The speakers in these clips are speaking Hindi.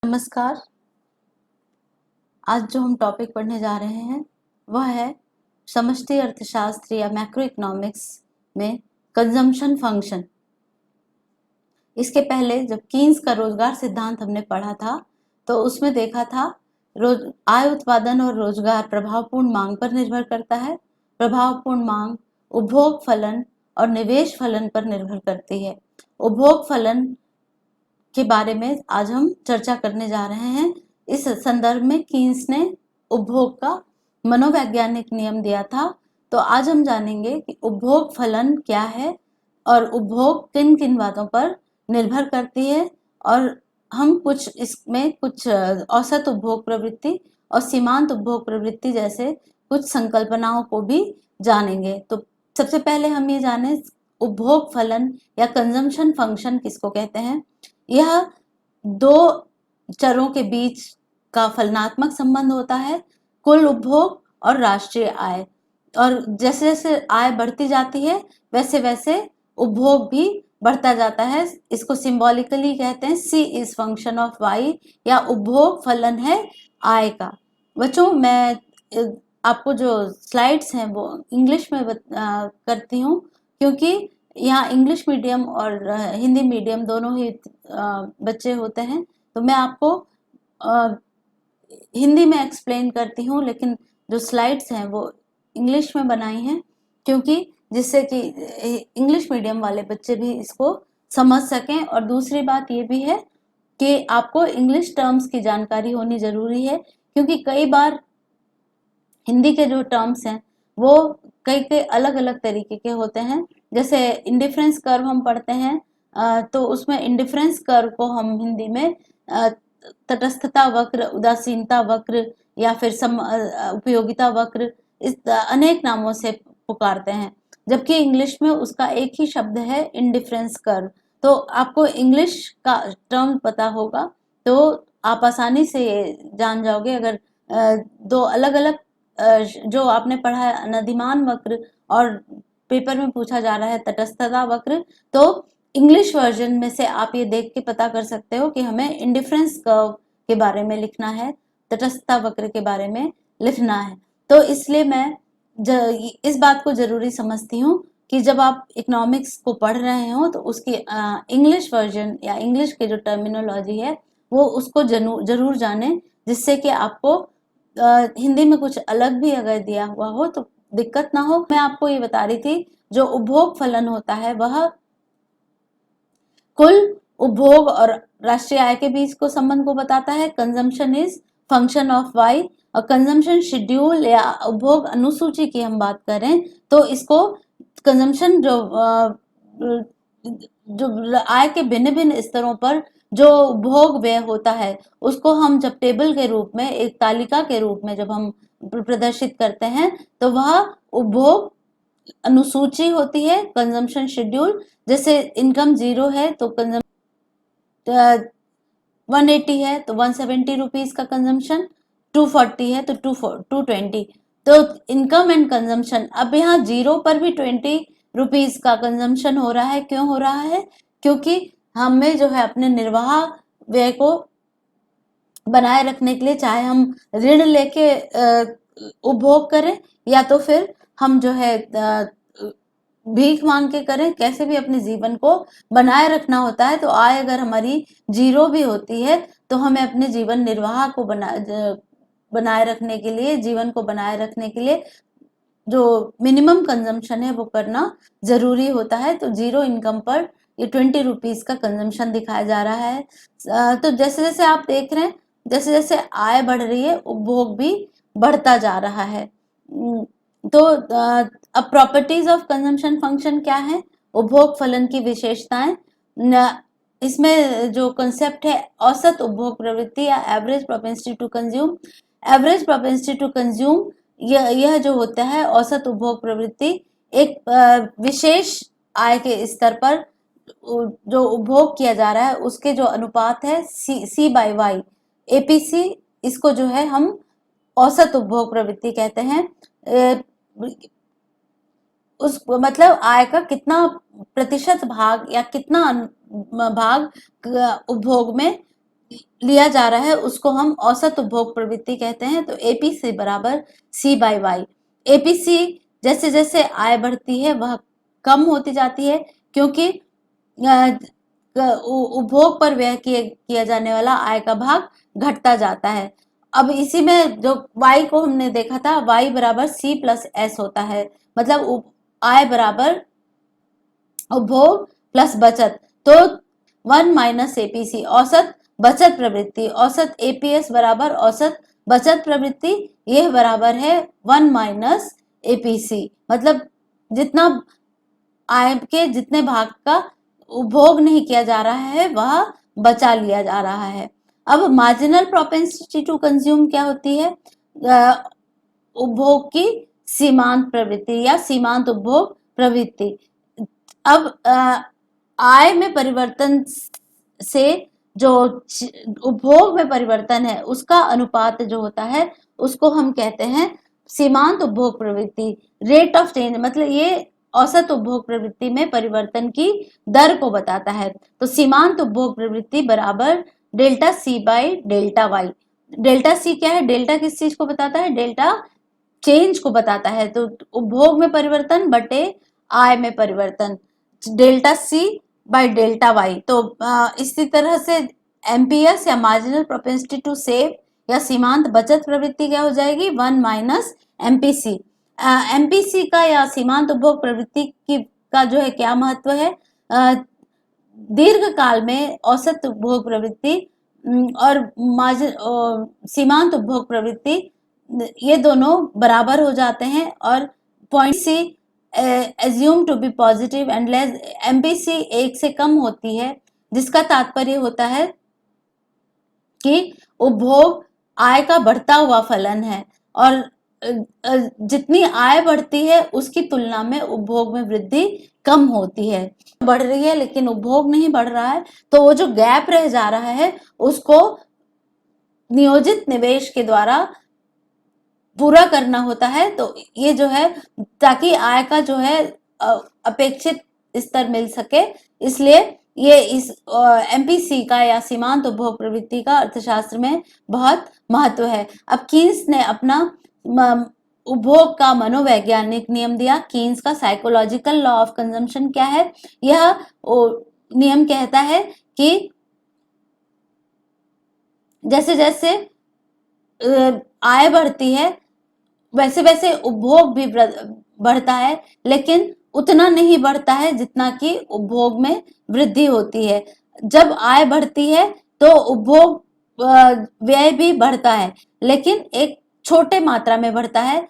नमस्कार। आज जो हम टॉपिक पढ़ने जा रहे हैं वह है समष्टि अर्थशास्त्र या मैक्रो इकोनॉमिक्स में कंजम्पशन फंक्शन। इसके पहले जब कीन्स का रोजगार सिद्धांत हमने पढ़ा था तो उसमें देखा था आय उत्पादन और रोजगार प्रभावपूर्ण मांग पर निर्भर करता है। प्रभावपूर्ण मांग उपभोग फलन और निवेश फलन पर निर्भर करती है। उपभोग फलन के बारे में आज हम चर्चा करने जा रहे हैं। इस संदर्भ में कीन्स ने उपभोग का मनोवैज्ञानिक नियम दिया था। तो आज हम जानेंगे कि उपभोग फलन क्या है और उपभोग किन किन बातों पर निर्भर करती है, और हम इसमें कुछ औसत उपभोग प्रवृत्ति और सीमांत उपभोग प्रवृत्ति जैसे कुछ संकल्पनाओं को भी जानेंगे। तो सबसे पहले हम ये जाने उपभोग फलन या कंजम्पशन फंक्शन किसको कहते हैं। यह दो चरों के बीच का फलनात्मक संबंध होता है, कुल उपभोग और राष्ट्रीय आय। और जैसे जैसे आय बढ़ती जाती है वैसे वैसे उपभोग भी बढ़ता जाता है। इसको सिंबॉलिकली कहते हैं सी इज फंक्शन ऑफ वाई, या उपभोग फलन है आय का। बच्चों, मैं आपको जो स्लाइड्स हैं वो इंग्लिश में करती हूँ, क्योंकि यहाँ इंग्लिश मीडियम और हिंदी मीडियम दोनों ही बच्चे होते हैं। तो मैं आपको हिंदी में एक्सप्लेन करती हूँ, लेकिन जो स्लाइड्स हैं वो इंग्लिश में बनाई हैं, क्योंकि जिससे कि इंग्लिश मीडियम वाले बच्चे भी इसको समझ सकें। और दूसरी बात ये भी है कि आपको इंग्लिश टर्म्स की जानकारी होनी जरूरी है, क्योंकि कई बार हिंदी के जो टर्म्स हैं वो कई कई अलग अलग तरीके के होते हैं। जैसे इंडिफरेंस कर्व हम पढ़ते हैं, तो उसमें इंडिफरेंस कर्व को हम हिंदी में तटस्थता वक्र, उदासीनता वक्र या फिर उपयोगिता वक्र, इस अनेक नामों से पुकारते हैं, जबकि इंग्लिश में उसका एक ही शब्द है इंडिफरेंस कर्व। तो आपको इंग्लिश का टर्म पता होगा तो आप आसानी से जान जाओगे। अगर दो अलग अलग जो आपने पढ़ा है अनधिमान वक्र और पेपर में पूछा जा रहा है तटस्थता वक्र, तो इंग्लिश वर्जन में से आप ये देख के पता कर सकते हो कि हमें इंडिफरेंस कर्व के बारे में लिखना है, तटस्थता वक्र के बारे में लिखना है। तो इसलिए मैं इस बात को जरूरी समझती हूँ कि जब आप इकोनॉमिक्स को पढ़ रहे हो तो उसकी इंग्लिश वर्जन या इंग्लिश के जो टर्मिनोलॉजी है वो उसको जरूर जाने, जिससे कि आपको हिंदी में कुछ अलग भी अगर दिया हुआ हो तो दिक्कत ना हो। मैं आपको ये बता रही थी, जो उपभोग फलन होता है वह कुल उपभोग और राष्ट्रीय आय के बीच को संबंध को बताता है। Consumption is function of Y. और कंजम्पशन शेड्यूल या उपभोग अनुसूची की हम बात करें तो इसको कंजम्पशन जो आय के भिन्न भिन्न स्तरों पर जो उपभोग व्यय होता है उसको हम जब टेबल के रूप में, एक तालिका के रूप में जब हम प्रदर्शित करते हैं तो वह उपभोग अनुसूची होती है, कंजम्पशन शेड्यूल। जैसे इनकम 0 है तो 180 है तो 170 रुपीज का कंजम्पशन, 240 है तो 220। तो इनकम एंड कंजम्पशन, अब यहाँ 0 पर भी 20 रुपीज का कंजम्पशन हो रहा है। क्यों हो रहा है? क्योंकि हमें जो है अपने निर्वाह व्यय को बनाए रखने के लिए, चाहे हम ऋण लेके उपभोग करें या तो फिर हम जो है भीख मांग के करें, कैसे भी अपने जीवन को बनाए रखना होता है। तो आय अगर हमारी 0 भी होती है तो हमें अपने जीवन निर्वाह को बनाए रखने के लिए, जीवन को बनाए रखने के लिए जो मिनिमम कंजम्पशन है वो करना जरूरी होता है। तो 0 इनकम पर ये 20 रुपीज का कंजम्पशन दिखाया जा रहा है। तो जैसे जैसे आप देख रहे हैं, जैसे जैसे आय बढ़ रही है उपभोग भी बढ़ता जा रहा है। तो अब प्रॉपर्टीज ऑफ कंजम्पशन फंक्शन क्या है, उपभोग फलन की विशेषताएं। इसमें जो कंसेप्ट है औसत उपभोग प्रवृत्ति या average propensity to consume. Average propensity to consume यह जो होता है औसत उपभोग प्रवृत्ति, एक विशेष आय के स्तर पर जो उपभोग किया जा रहा है उसके जो अनुपात है सी बाई वाई, एपीसी, इसको जो है हम औसत उपभोग प्रवृत्ति कहते हैं। उस मतलब आय का कितना प्रतिशत भाग या कितना भाग उपभोग में लिया जा रहा है उसको हम औसत उपभोग प्रवृत्ति कहते हैं। तो एपीसी बराबर सी बाई वाई। एपीसी जैसे जैसे आय बढ़ती है वह कम होती जाती है, क्योंकि उपभोग पर व्यय किया जाने वाला आय का भाग घटता जाता है। अब इसी में जो y को हमने देखा था, y बराबर c प्लस एस होता है, मतलब आय बराबर उपभोग प्लस बचत। तो 1 माइनस एपीसी औसत बचत प्रवृत्ति, औसत एपीएस बराबर औसत बचत प्रवृत्ति, यह बराबर है 1 माइनस एपीसी। मतलब जितना आय के जितने भाग का उपभोग नहीं किया जा रहा है वह बचा लिया जा रहा है। अब मार्जिनल प्रोपेंसिटी टू कंज्यूम क्या होती है? उपभोग की सीमांत प्रवृत्ति या सीमांत उपभोग प्रवृत्ति। अब आय में परिवर्तन से जो उपभोग में परिवर्तन है उसका अनुपात जो होता है उसको हम कहते हैं सीमांत उपभोग प्रवृत्ति, रेट ऑफ चेंज। मतलब ये औसत उपभोग प्रवृत्ति में परिवर्तन की दर को बताता है। तो सीमांत उपभोग प्रवृत्ति बराबर delta C by delta Y. Delta C क्या है? डेल्टा किस चीज को बताता है? डेल्टा चेंज को बताता है। तो उपभोग में परिवर्तन बटे आय में परिवर्तन, delta C by delta Y. तो इसी तरह से एमपीएस या मार्जिनल प्रोपेंसिटी टू सेव या सीमांत बचत प्रवृत्ति क्या हो जाएगी? 1 माइनस एमपीसी। एमपीसी का या सीमांत उपभोग प्रवृत्ति की का जो है क्या महत्व है? दीर्घ काल में औसत उपभोग प्रवृत्ति और सीमांत उपभोग प्रवृत्ति ये दोनों बराबर हो जाते हैं और point C assume to be positive and less. MPC 1 से कम होती है, जिसका तात्पर्य होता है कि उपभोग आय का बढ़ता हुआ फलन है और जितनी आय बढ़ती है उसकी तुलना में उपभोग में वृद्धि कम होती है। बढ़ रही है लेकिन उपभोग नहीं बढ़ रहा है, तो वो जो गैप रह जा रहा है उसको नियोजित निवेश के द्वारा पूरा करना होता है। तो ये जो है ताकि आय का जो है अपेक्षित स्तर मिल सके, इसलिए ये इस एमपीसी का या सीमांत उपभोग प्रवृत्ति का अर्थशास्त्र में बहुत महत्व है। अब कीन्स ने अपना उपभोग का मनोवैज्ञानिक नियम दिया। कीन्स का साइकोलॉजिकल लॉ ऑफ कंजम्पशन क्या है? यह नियम कहता है कि जैसे जैसे आय बढ़ती है वैसे वैसे उपभोग भी बढ़ता है, लेकिन उतना नहीं बढ़ता है जितना कि उपभोग में वृद्धि होती है। जब आय बढ़ती है तो उपभोग व्यय भी बढ़ता है, लेकिन एक छोटे मात्रा में बढ़ता है।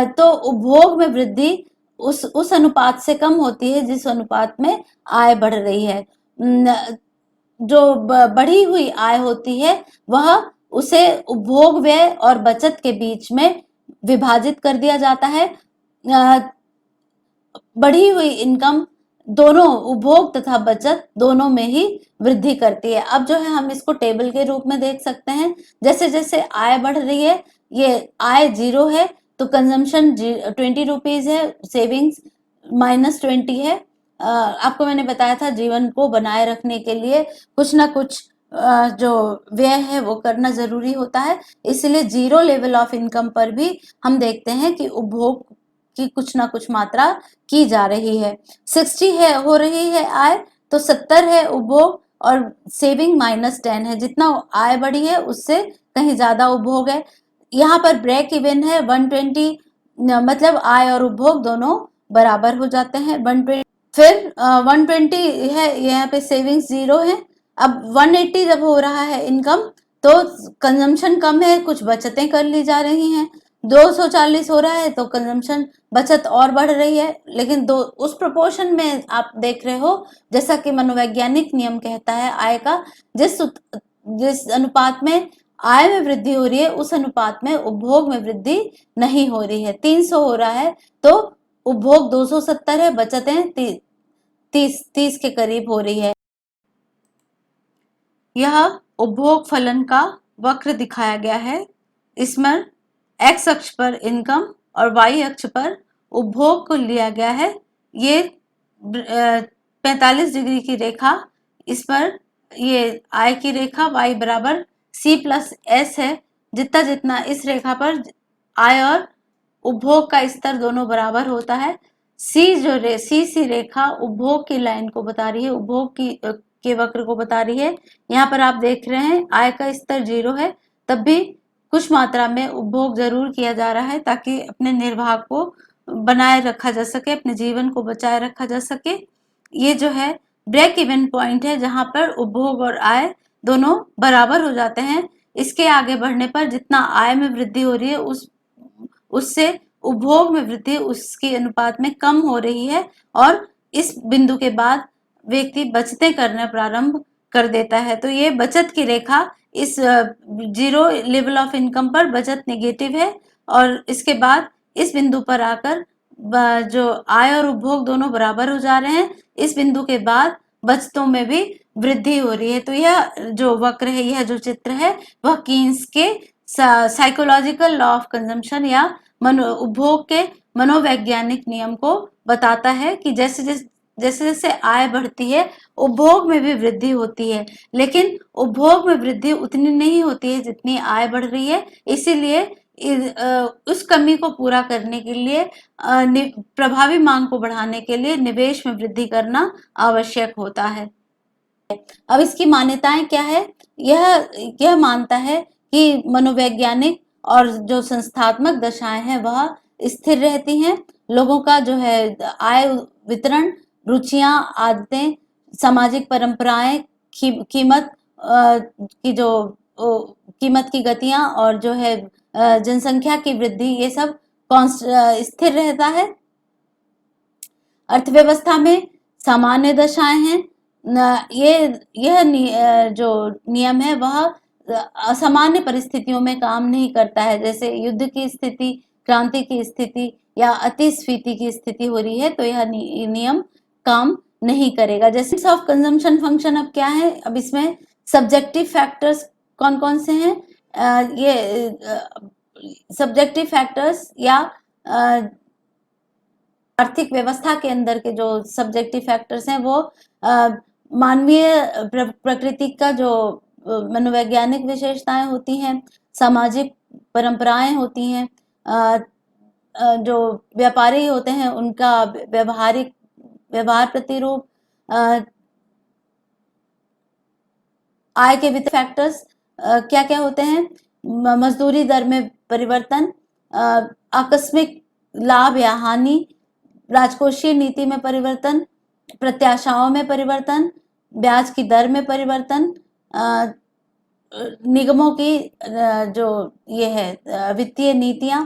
तो उपभोग में वृद्धि उस अनुपात से कम होती है जिस अनुपात में आय बढ़ रही है। जो बढ़ी हुई आय होती है वह उसे उपभोग व्यय और बचत के बीच में विभाजित कर दिया जाता है। बढ़ी हुई इनकम दोनों उपभोग तथा बचत दोनों में ही वृद्धि करती है। अब जो है हम इसको टेबल के रूप में देख सकते हैं। जैसे जैसे आय बढ़ रही है, ये आय 0 है तो कंजम्पशन 20 रुपीज है, सेविंग्स -20 है। आपको मैंने बताया था जीवन को बनाए रखने के लिए कुछ ना कुछ जो व्यय है वो करना जरूरी होता है, इसलिए 0 लेवल ऑफ इनकम पर भी हम देखते हैं कि उपभोग की कुछ ना कुछ मात्रा की जा रही है। 60 है हो रही है आय तो 70 है उपभोग और सेविंग -10 है। जितना आय बढ़ी है उससे कहीं ज्यादा उपभोग है। यहाँ पर ब्रेक इवन है 120, मतलब आय और उपभोग दोनों बराबर हो जाते हैं 120। फिर 120 है, यहाँ पे सेविंग्स 0 है। अब 180 जब हो रहा है इनकम तो कंजम्पशन कम है, कुछ बचतें कर ली जा रही हैं। 240 हो रहा है तो कंजम्पशन बचत और बढ़ रही है, लेकिन उस प्रोपोर्शन में आप देख रहे हो जैसा कि मनोवैज्ञानिक नियम कहता है आय का, जिस अनुपात में आय में वृद्धि हो रही है उस अनुपात में उपभोग में वृद्धि नहीं हो रही है। 300 हो रहा है तो उपभोग 270 है, बचतें 30 के करीब हो रही है। यह उपभोग फलन का वक्र दिखाया गया है। इसमें एक्स अक्ष पर इनकम और वाई अक्ष पर उपभोग को लिया गया है। ये 45 डिग्री की रेखा इस पर ये आय की रेखा y बराबर C+S है। जितना जितना इस रेखा पर आय और उपभोग का स्तर दोनों बराबर होता है, सी रेखा उपभोग की लाइन को बता रही है, उपभोग की के वक्र को बता रही है। यहाँ पर आप देख रहे हैं आय का स्तर 0 है, तब भी कुछ मात्रा में उपभोग जरूर किया जा रहा है ताकि अपने निर्वाह को बनाए रखा जा सके, अपने जीवन को बचाए रखा जा सके। ये जो है ब्रेक इवन पॉइंट है जहां पर उपभोग और आय दोनों बराबर हो जाते हैं। इसके आगे बढ़ने पर जितना आय में वृद्धि हो रही है उससे उपभोग में वृद्धि उसके अनुपात में कम हो रही है और इस बिंदु के बाद व्यक्ति बचतें करना प्रारंभ कर देता है। तो ये बचत की रेखा इस जीरो लेवल ऑफ इनकम पर बचत नेगेटिव है और इसके बाद इस बिंदु पर आकर जो आय और उपभोग दोनों बराबर हो जा रहे हैं, इस बिंदु के बाद बचतों में भी वृद्धि हो रही है। तो यह जो वक्र है, यह जो चित्र है, वह कीन्स के साइकोलॉजिकल लॉ ऑफ कंजम्पशन या उपभोग के मनोवैज्ञानिक नियम को बताता है कि जैसे जैसे आय बढ़ती है उपभोग में भी वृद्धि होती है, लेकिन उपभोग में वृद्धि उतनी नहीं होती है जितनी आय बढ़ रही है। इसीलिए उस कमी को पूरा करने के लिए प्रभावी मांग को बढ़ाने के लिए निवेश में वृद्धि करना आवश्यक होता है। अब इसकी मान्यताएं क्या है? यह मानता है कि मनोवैज्ञानिक और जो संस्थात्मक दशाएं हैं वह स्थिर रहती हैं। लोगों का जो है आय वितरण, रुचियां, आदतें, सामाजिक परंपराएं, कीमत की जो कीमत की गतियां और जो है जनसंख्या की वृद्धि, ये सब स्थिर रहता है। अर्थव्यवस्था में सामान्य दशाएं हैं। यह जो नियम है वह असामान्य परिस्थितियों में काम नहीं करता है, जैसे युद्ध की स्थिति, क्रांति की स्थिति या अतिस्फीति की स्थिति हो रही है तो यह नियम काम नहीं करेगा। जैसे ऑफ कंजम्पशन फंक्शन अब क्या है? अब इसमें सब्जेक्टिव फैक्टर्स कौन कौन से हैं? ये सब्जेक्टिव फैक्टर्स या आर्थिक व्यवस्था के अंदर के जो सब्जेक्टिव फैक्टर्स हैं वो मानवीय प्रकृति का जो मनोवैज्ञानिक विशेषताएं होती हैं, सामाजिक परंपराएं होती हैं, जो व्यापारी होते हैं उनका व्यवहार प्रतिरूप, आय के वित्त फैक्टर्स क्या क्या होते हैं? मजदूरी दर में परिवर्तन, आकस्मिक लाभ या हानि, राजकोषीय नीति में परिवर्तन, प्रत्याशाओं में परिवर्तन, ब्याज की दर में परिवर्तन, निगमों की जो ये है वित्तीय नीतियां,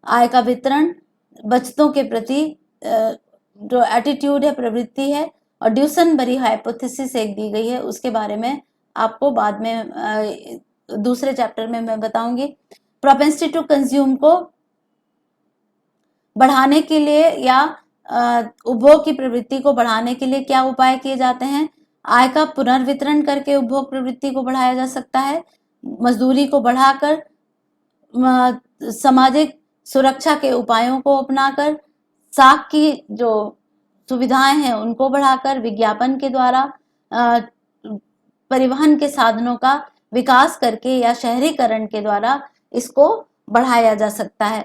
आय का वितरण, बचतों के प्रति जो एटीट्यूड है, प्रवृत्ति है, और ड्यूसनबरी हाइपोथेसिस एक दी गई है, उसके बारे में आपको बाद में दूसरे चैप्टर में मैं बताऊंगी। प्रोपेंसिटी टू कंज्यूम को बढ़ाने के लिए या उपभोग की प्रवृत्ति को बढ़ाने के लिए क्या उपाय किए जाते हैं? आय का पुनर्वितरण करके उपभोग प्रवृत्ति को बढ़ाया जा सकता है, मजदूरी को बढ़ाकर, सामाजिक सुरक्षा के उपायों को अपनाकर, साख की जो सुविधाएं हैं उनको बढ़ाकर, विज्ञापन के द्वारा, परिवहन के साधनों का विकास करके या शहरीकरण के द्वारा इसको बढ़ाया जा सकता है।